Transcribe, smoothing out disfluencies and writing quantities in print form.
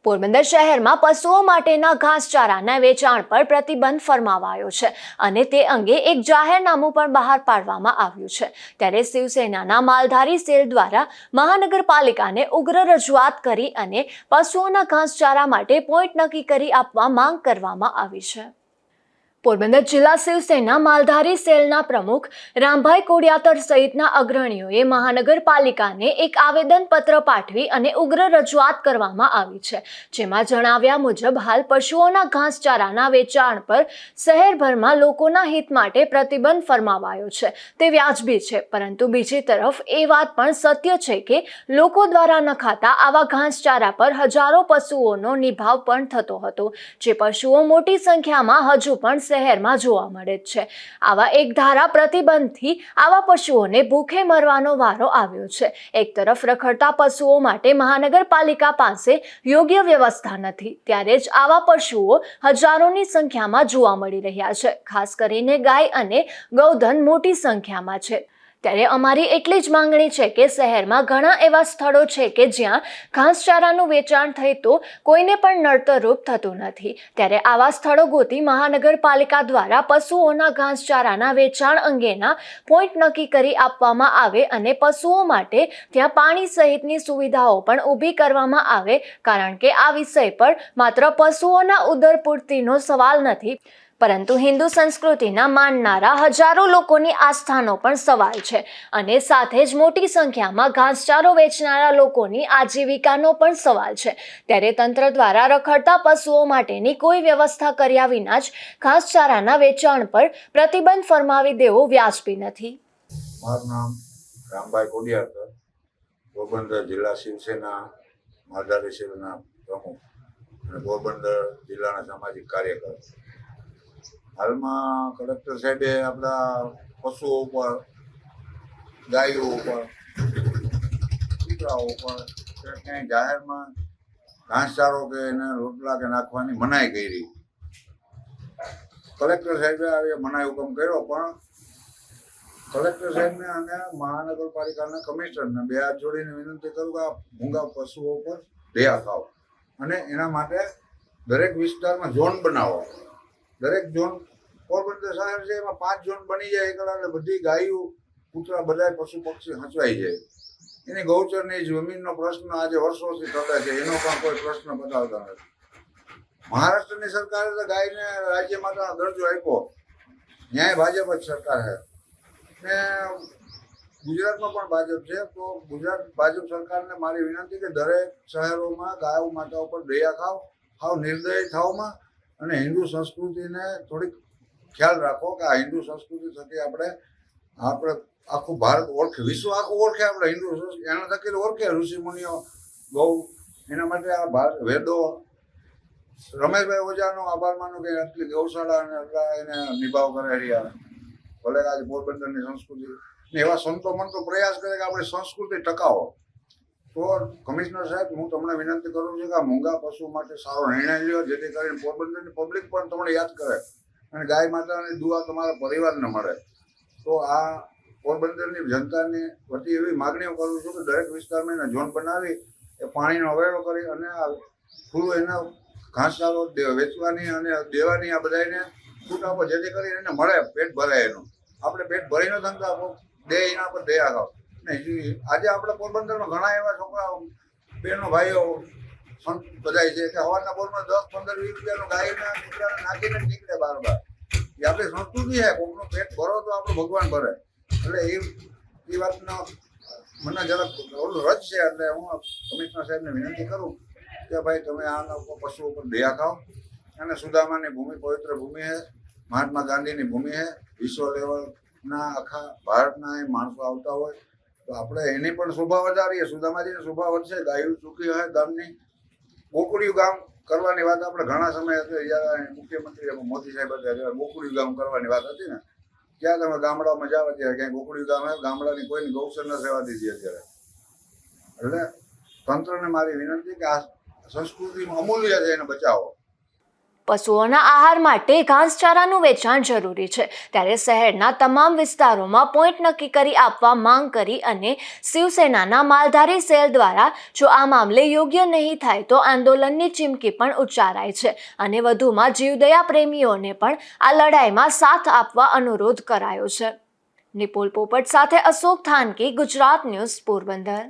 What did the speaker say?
પોરબંદર શહેરમાં પશુઓ માટેના ઘાસચારાના વેચાણ પર પ્રતિબંધ ફરમાવાયો છે અને તે અંગે એક જાહેરનામું પણ બહાર પાડવામાં આવ્યું છે। ત્યારે શિવસેનાના માલધારી સેલ દ્વારા મહાનગરપાલિકાને ઉગ્ર રજૂઆત કરી અને પશુઓના ઘાસચારા માટે પોઈન્ટ નક્કી કરી આપવા માંગ કરવામાં આવી છે। પોરબંદર જિલ્લા શિવસેના માલધારી સેલના પ્રમુખ રામભાઈ કોડિયાતર સહિતના અગ્રણીઓએ મહાનગરપાલિકાને એક આવેદનપત્ર પાઠવી અને ઉગ્ર રજૂઆત કરવામાં આવી છે, જેમાં જણાવ્યા મુજબ હાલ પશુઓના ઘાસચારાના વેચાણ પર શહેરભરમાં લોકોના હિત માટે પ્રતિબંધ ફરમાવાયો છે તે વ્યાજબી છે, પરંતુ બીજી તરફ એ વાત પણ સત્ય છે કે લોકો દ્વારા નખાતા આવા ઘાસચારા પર હજારો પશુઓનો નિભાવ પણ થતો હતો, જે પશુઓ મોટી સંખ્યામાં હજુ પણ શહેરમાં જોવા મળે છે। આવા એક ધારા પ્રતિબંધથી આવા પશુઓને ભૂખે મરવાનો વારો આવ્યો છે। એક તરફ રખડતા પશુઓ માટે મહાનગરપાલિકા પાસે યોગ્ય વ્યવસ્થા નથી, ત્યારે જ આવા પશુઓ હજારોની સંખ્યામાં જોવા મળી રહ્યા છે। ખાસ કરીને ગાય અને ગૌધન મોટી સંખ્યામાં છે। ત્યારે અમારી એટલી જ માંગણી છે કે શહેરમાં ઘણા એવા સ્થળો છે કે જ્યાં ઘાસચારાનું વેચાણ થઈ તો કોઈને પણ નડતરરૂપ થતું નથી, ત્યારે આવા સ્થળો ગોતી મહાનગરપાલિકા દ્વારા પશુઓના ઘાસચારાના વેચાણ અંગેના પોઈન્ટ નક્કી કરી આપવામાં આવે અને પશુઓ માટે ત્યાં પાણી સહિતની સુવિધાઓ પણ ઊભી કરવામાં આવે, કારણ કે આ વિષય પર માત્ર પશુઓના ઉદરપૂર્તિનો સવાલ નથી, પરંતુ હિન્દુ સંસ્કૃતિના માનનારા હજારો લોકોની આસ્થાનો પણ સવાલ છે અને સાથે જ મોટી સંખ્યામાં ઘાસચારો વેચનારા લોકોની આજીવિકાનો પણ સવાલ છે। ત્યારે તંત્ર દ્વારા રખડતા પશુઓ માટેની કોઈ વ્યવસ્થા કર્યા વિના જ ઘાસચારાના વેચાણ પર પ્રતિબંધ ફરમાવી દેવો વ્યાજબી નથી। મારું નામ રામભાઈ કોડિયાતર, પોરબંદર જિલ્લા શિવસેના માલધારી સેલના પ્રમુખ અને પોરબંદર જિલ્લાના સામાજિક કાર્યકર। હાલમાં કલેક્ટર સાહેબે આપણા પશુઓ ઉપર, ગાયો ઉપર, કૂતરાઓ ઉપર ક્યાંય જાહેરમાં ઘાસચારો કે એને રોટલા કે નાખવાની મનાઈ કરી। કલેક્ટર સાહેબે આવી મનાઈ હુકમ કર્યો, પણ કલેક્ટર સાહેબને અને મહાનગરપાલિકાના કમિશનરને બે હાથ જોડીને વિનંતી કરું કે આ મૂંગા પશુઓ ઉપર દયા ખાઓ અને એના માટે દરેક વિસ્તારમાં ઝોન બનાવો। દરેક ઝોન પોરબંદર શહેર છે એમાં 5 ઝોન બની જાય એટલે બધી ગાયો, કૂતરા, બધા પશુ પક્ષી હંચવાઈ જાય। એની ગૌચરની જમીનનો પ્રશ્ન આજે વર્ષોથી થતા છે, એનો પણ કોઈ પ્રશ્ન બતાવતા નથી। મહારાષ્ટ્રની સરકારે તો ગાયને રાજ્ય માતાનો દરજ્જો આપ્યો, ન્યાય ભાજપ જ સરકાર છે ને ગુજરાતમાં પણ ભાજપ છે, તો ગુજરાત ભાજપ સરકારને મારી વિનંતી કે દરેક શહેરોમાં ગાયો માતા ઉપર દયા ખાઓ, હાવ નિર્દય થાવમાં અને હિન્દુ સંસ્કૃતિને થોડીક ખ્યાલ રાખો કે આ હિન્દુ સંસ્કૃતિ થકી આપણે આખું ભારત ઓળખે, વિશ્વ આખું ઓળખે, આપણે હિન્દુ સંસ્કૃતિ એના થકી ઓળખે, ઋષિ મુનિઓ ગૌ, એના માટે આ ભારત વેદો। રમેશભાઈ ઓઝાનો આભાર માનું કે આટલી ગૌશાળા અને એટલા એને નિભાવ કરે રહ્યા, ભલે આજે પોરબંદરની સંસ્કૃતિ ને એવા સંતો મનતો પ્રયાસ કરે કે આપણી સંસ્કૃતિ ટકાવો। તો કમિશનર સાહેબ, હું તમને વિનંતી કરું છું કે આ મૂંગા પશુ માટે સારો નિર્ણય લ્યો, જેથી કરીને પોરબંદરની પબ્લિક પણ તમને યાદ કરે અને ગાય માતાની દુઆ તમારા પરિવારને મળે। તો આ પોરબંદરની જનતાની વતી એવી માગણીઓ કરું છું કે દરેક વિસ્તારમાં એને ઝોન બનાવી એ પાણીનો અવેડો કરી અને આ થોડું એને ઘાસચારો વેચવાની અને દેવાની આ બધાને છૂટ આપો, જેથી કરીને એને મળે, પેટ ભરાય એનું। આપણે પેટ ભરી ન થતા દે એના પર દયા ખાવ ને। આજે આપણે પોરબંદરમાં ઘણા એવા છોકરાઓ, બહેનો, ભાઈઓ બધા છે કે સવારના પોરમાં 10, 15, 20 રૂપિયાનો ગાયના કૂતરાને નાખીને નીકળે બાર। એ આપણી સંસ્કૃતિ છે, કોકનું પેટ ભરો તો આપણું ભગવાન ભરે। એટલે એ વાતનો મને જરાક ઓલું રજ છે, એટલે હું કમિશનર સાહેબને વિનંતી કરું કે ભાઈ તમે આના પશુઓ ઉપર દયા ખાઓ અને સુદામાની ભૂમિ પવિત્ર ભૂમિ છે, મહાત્મા ગાંધીની ભૂમિ છે, વિશ્વ લેવલના આખા ભારતના એ માણસો આવતા હોય તો આપણે એની પણ શોભા વધારીએ, સુદામાજીની શોભા વધશે, ગાયું સુખી હોય ગામની। ગોકુળિયું ગામ કરવાની વાત આપણે ઘણા સમય હતી, જ્યારે મુખ્યમંત્રી મોદી સાહેબ હતા ત્યારે ગોકુળિયું ગામ કરવાની વાત હતી ને, ત્યાં તમે ગામડામાં જાવ ત્યારે ક્યાંય ગોકુળિયું ગામ હોય, ગામડાની કોઈની ગૌચર ન સેવા દીધી અત્યારે। એટલે તંત્રને મારી વિનંતી કે આ સંસ્કૃતિમાં અમૂલ્ય છે, એને બચાવો। પશુઓના આહાર માટે ઘાસચારાનું વેચાણ જરૂરી છે, ત્યારે શહેરના તમામ વિસ્તારોમાં પોઈન્ટ નક્કી કરી આપવા માંગ કરી અને શિવસેનાના માલધારી સેલ દ્વારા જો આ મામલે યોગ્ય નહીં થાય તો આંદોલનની ચીમકી પણ ઉચ્ચારાઈ છે અને વધુમાં જીવદયા પ્રેમીઓને પણ આ લડાઈમાં સાથ આપવા અનુરોધ કરાયો છે. નિપુલ પોપટ સાથે અશોક થાનકી, ગુજરાત ન્યૂઝ, પોરબંદર.